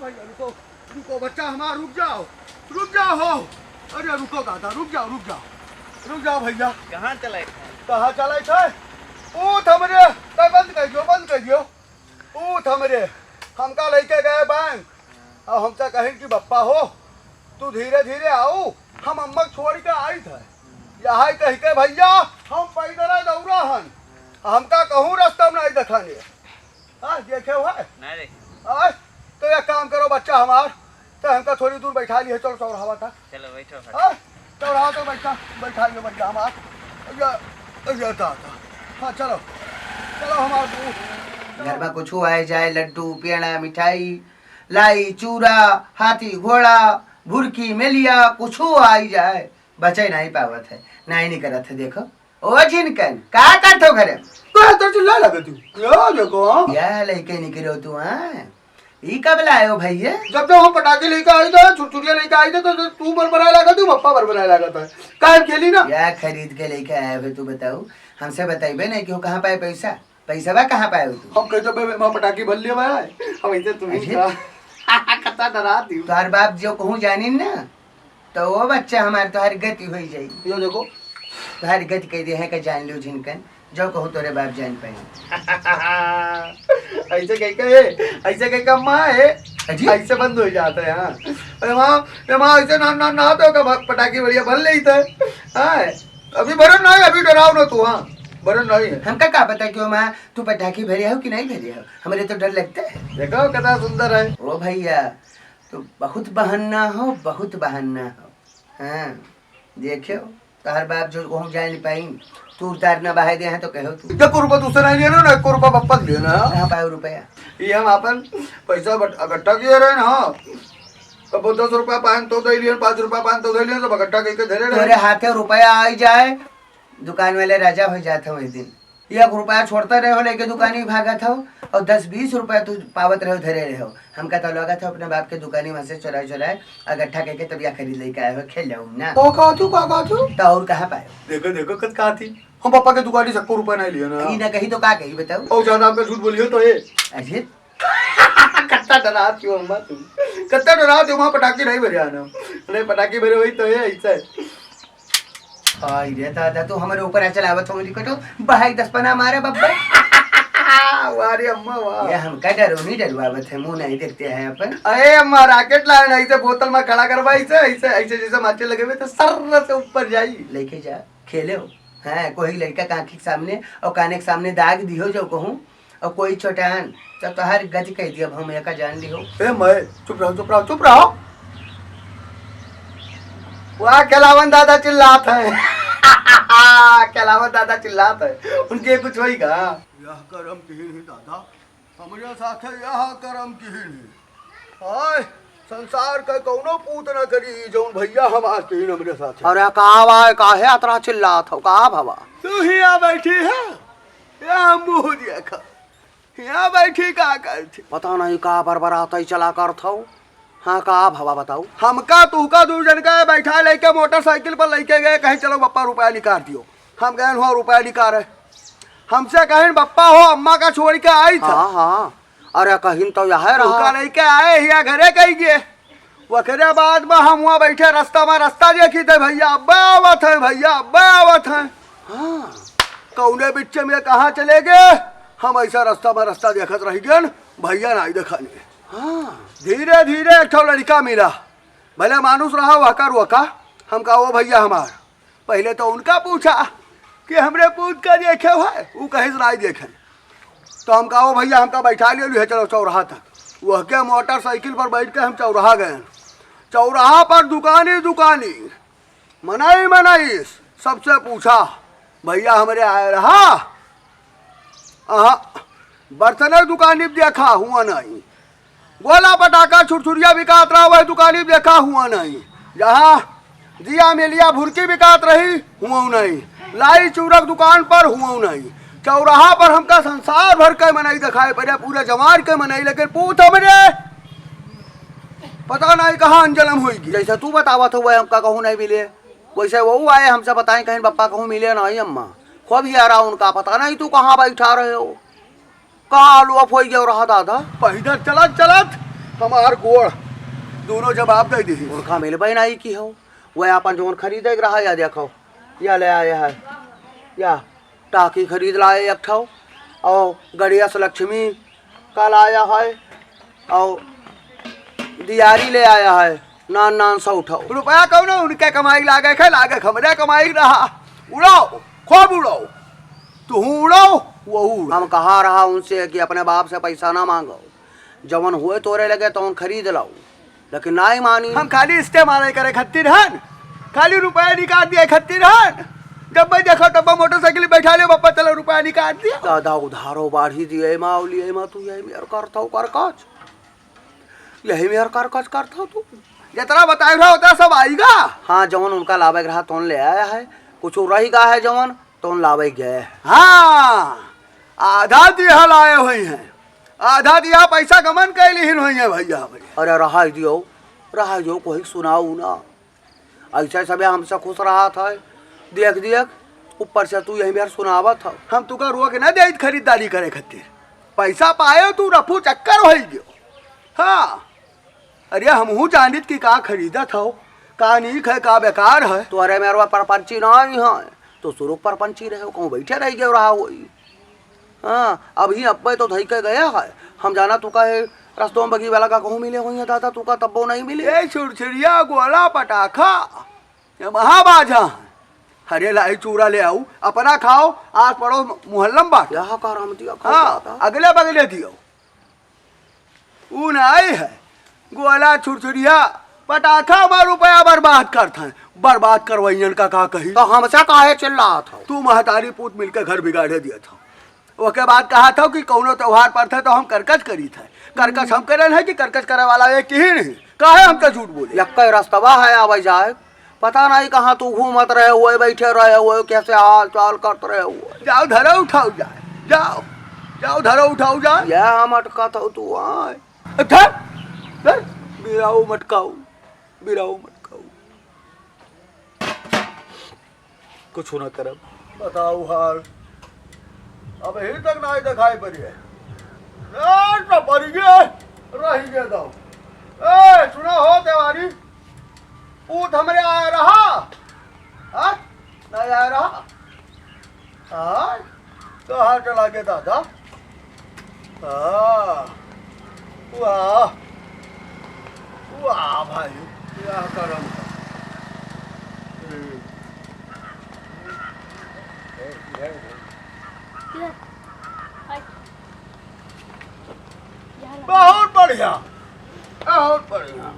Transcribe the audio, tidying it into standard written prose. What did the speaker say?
भैया रुको रुको बच्चा हमारा रुक जाओ हो। अरे रुको दादा रुक जाओ भैया। कहाँ चले थे ऊथ हमरे बंद कर दियो ऊथ हमरे हमका लेके गए बैंक और हमसे कहें कि बप्पा हो तू धीरे धीरे आओ हम अम्मा छोड़ के आई थे यहाँ कह के भैया हम पैदल दौड़ा हन हमका कहूँ रास्ता में नहीं दिखाने देखे हुआ है तो एक काम करो बच्चा हमार तो हमका थोड़ी दूर बैठा लिए चलो चौराहा था चलो बैठो चौराहा तो बैठा लियो बच्चा हमार हाँ चलो हमारे घर में कुछ आए जाए लड्डू पेड़ा मिठाई लाई चूरा हाथी घोड़ा भुरकी मेलिया कुछ आई जाए बचे नहीं पावत है नहीं करत है। देखो ओ जिनकन का करथो घरे तो चिल्ला लगे तू क्या देखो या लेके निकलो तू हां ई कब लायो भैया जब हम पटाखे लेके आए थे छुरछुरिया लेके आए थे तो तू बरबराए लगा तू पप्पा बरबराए लगा था काहे खेली ना या खरीद के लेके आए हो तू बताओ हमसे बताइबे नहीं क्यों कहां पाए पैसा बा कहां पाए तू हम कहते बे मैं पटाखे भर लिया भाई हम ऐसे तुम्ही कता डरा दी तोहर बाप जो कहूं जानी ना तो वो बच्चा हमार तोहर गति होई जाई यो देखो तोहर गति कह दे है के जान लो जिनकन जो कहूं तोरे बाप जान पाए ऐसे कह के अम्मा है ऐसे बंद हो जाता है हां मां ऐसे ना तो का पटाखे बढ़िया भर ले थे हां अभी भरन नहीं अभी डराओ ना तू हां भरन नहीं है हमका का पता क्यों मां तू पटाखे भरे हो कि नहीं भरे हो हमरे तो डर लगता है देखो कितना सुंदर है ओ भैया तो बहुत बहाना हो हां देखियो तोहर बाप जो कहूं जाए नहीं पाई तू उतार ना बहाई दे हैं तो कहो तू 1 रुपया दूसरा नहीं लेना ना 1 रुपया पप्पा लेना कहां पाए रुपया ये हम अपन पैसा इकट्ठा किए रहे ना अब 10 रुपया पान तो दे लिए 5 रुपया पान तो दे लिए सब इकट्ठा करके धरे रहे तेरे हाथे रुपया आई जाए दुकान वाले राजा हो जाते हो इस दिन 1 रुपया छोड़ता रहे हो लेके दुकानी भागा था और 10-20 रुपया तू पावत रहे धरे रहे हो हमका तो लगा था अपने बाप के दुकानी वहां से चुराए इकट्ठा करके तब या खरीद लेके आए हो खेल जाऊं ना तो का तू तो और कहां पाए देखो कद का थी हम पापा के दुकानी से 1 रुपया नहीं लिया ना ई ना कही तो का कही बताओ और ज्यादा आपका झूठ बोलियो तो ये अजीत कत्ता डरा क्यों अम्मा तू कत्ता डरा दे वहां पटाखे नहीं भरे आना नहीं पटाखे भरे वही तो है ऐसा आई रे दादा तू हमारे ऊपर चलावत हो कटो बहाई 10 पना मारे बब्बा वारे अम्मा वाह ये हम का डरो नहीं डरवावत है मुंह नहीं देखते हैं अपन अरे अम्मा रॉकेट लाइन ऐसे बोतल में खड़ा करवा ऐसे जैसे माचे लगे हुए तो सर से ऊपर जाई लेके जा खेले हो हैं कोई लड़का कांखी के सामने और काने के सामने दाग दियो जो कहूं और कोई छोटान तो हर गति कह दिया हम एका जान लियो ए मैं चुप रहो वाह कलावन दादा चिल्लात है कलावन दादा चिल्लात है उनके कुछ होई का यह करम किहिन ही दादा हमरे साथे यह करम किहिन ही हाय संसार का कौनो पूत न करी जौन भैया हम आके हमरे साथे अरे कावा काहे अतरा चिल्लात हो का भवा तू ही आ बैठी है या मुंह देखा यहाँ बैठी का करती पता नहीं का बरबरात चला कर थो हाँ का भवा बताओ हमका तुका 2 जन का बैठा लेके मोटरसाइकिल पर लेके गए कहीं चलो बप्पा रुपया निकाल दियो हम गए हो रुपया निकाल हमसे कहीं बप्पा हो अम्मा का छोड़ के आई था हाँ अरे कहीं तो यह रहा लेके आए या घरे कहीं गए वकरे बाद में हम वहाँ बैठे रास्ता देखी थे भैया अब्बा आवत है हाँ कौने बिच्चे में कहाँ चले गए हम ऐसा रास्ता देखत रह गए भैया नहीं दिखाने हाँ धीरे धीरे एक लड़का मिला भले मानुस रहा वका हम कहा वो भैया हमार पहले तो उनका पूछा कि हमरे पूछ कर देखे हुआ वो कहीं से नहीं देखे तो हम कहा वो भैया हमका बैठा लिया चलो चौराहा तक वह के मोटरसाइकिल पर बैठ के हम चौराहा गए चौराहा पर दुकानी मनाई सबसे पूछा भैया हमारे आए रहा बर्तन दुकानी देखा हुआ नहीं गोला पटाखा छुरछुरिया बिकात रहा वह दुकानी देखा हुआ नहीं जहाँ दिया मेलिया भुरकी बिकात रही हुआ नहीं लाई चूरक दुकान पर हुआ नहीं चौराहा पर हमका संसार भर के मनाई दिखाए पड़े पूरे जमार के मनाई लेकिन पूछ हमरे पता नहीं कहाँ अंजलम हुई जैसे तू बतावा तो वह हमका कहूँ नहीं मिले वैसे वो आए हमसे बताएं कहीं पप्पा कहूँ मिले नहीं अम्मा खूब ही आ रहा उनका पता नहीं तू कहाँ बैठा रहे हो कहाँ लुअप हो गया रहा दादा पैदल चलत हमार गोड़ दोनों जवाब दे दी। उनका मिल पाई नहीं की हो वह अपन जोन खरीदे रहा या देखो या ले आए है या टाकी खरीद लाए एक ठो और गणेश लक्ष्मी का लाया है और दियारी ले आया है नान नान सौ उठाओ रुपया कौन उनके कमाई लागे खे लागे हमरे कमाई रहा। उड़ाओ खूब उड़ाओ, तू उड़ाओ वो उड़ाओ। हम कहा रहा उनसे कि अपने बाप से पैसा ना मांगो, जवन हुए तोरे लगे तो खरीद लाओ, लेकिन ना ही मानी। हम खाली इस्तेमाल करे खत्तिर हन, खाली रुपया निकाल दिए खत्तिर हन। जब मैं देखो तब मोटरसाइकिल बैठा ले बापा चलो रुपया निकाल दिया। दादा उधारो बाढ़ी दिए माउली माँ तू यही मेर करता हूँ कर काज, यही मेर कर काज करता तू जितना बताए रहा उतना सब आएगा। हाँ जवन उनका लावे रहा तो ले आया है, कुछ रही गा है जवन तो लावे गए। हाँ आधा दिया लाए हुए हैं, आधा दिया पैसा गमन कैलिन हुई है भैया हमारे। अरे रहा दियो कोई सुनाऊ ना, ऐसे सब हमसे खुश रहा था, देख देख ऊपर से तू यही बार सुनावा था। हम तुका रोक न दे खरीदारी करे खातिर, पैसा पाए तू रफू चक्कर हो गयो। हाँ अरे हमहू जानित की का खरीदत हो, का नीक है का बेकार है। तो अरे मेरे परपंची नहीं है तो शुरू परपंची रहे कहूँ बैठे रह गए रहा वही। हाँ अभी अब्बे तो धई के गया है, हम जाना तू कहे रस्तों बगी वाला का कहूँ मिले हुई है दादा, तू का तब्बो नहीं मिले। ये छुरछुरिया गोला पटाखा ये महाबाजा, हरे लाई चूड़ा ले आऊ अपना खाओ, आस पड़ोस मोहल्लम बांट। यहाँ का राम दिया हाँ अगले बगले दियो। ऊन आई है गोला छुरछुरिया पटाखा में रुपया बर्बाद करता है, बर्बाद करवैयन का कही। तो हमसे काहे चिल्ला था? तू महतारी पूत मिलकर घर बिगाड़े दिया था। ओके बाद कहा था कि कौनो त्योहार पर था तो हम करकच करी था, करकच हम करे है कि करकच करे वाला एक ही नहीं, काहे हमका झूठ बोले। यक्का रास्तवा है आवे जाए, पता नहीं कहाँ तू घूमत रहे हुए बैठे रहे हुए कैसे हाल चाल करते रहे हुए। जाओ धरो उठाओ जाए, जाओ जाओ धरो उठाओ जाए। यह हम अटका था तू आए बिराऊ मटकाऊ बिराऊ मटकाऊ कुछ न करब। बताओ हाल अब ही तक नहीं दिखाई पड़ी है, पड़ी गए रही गए दो। ए सुना हो तिवारी, पूत हमरे आया रहा। हाँ नहीं आया रहा। हाँ कहाँ चला गया दादा। हाँ वाह वाह भाई क्या करम है। बहुत बढ़िया बहुत बढ़िया।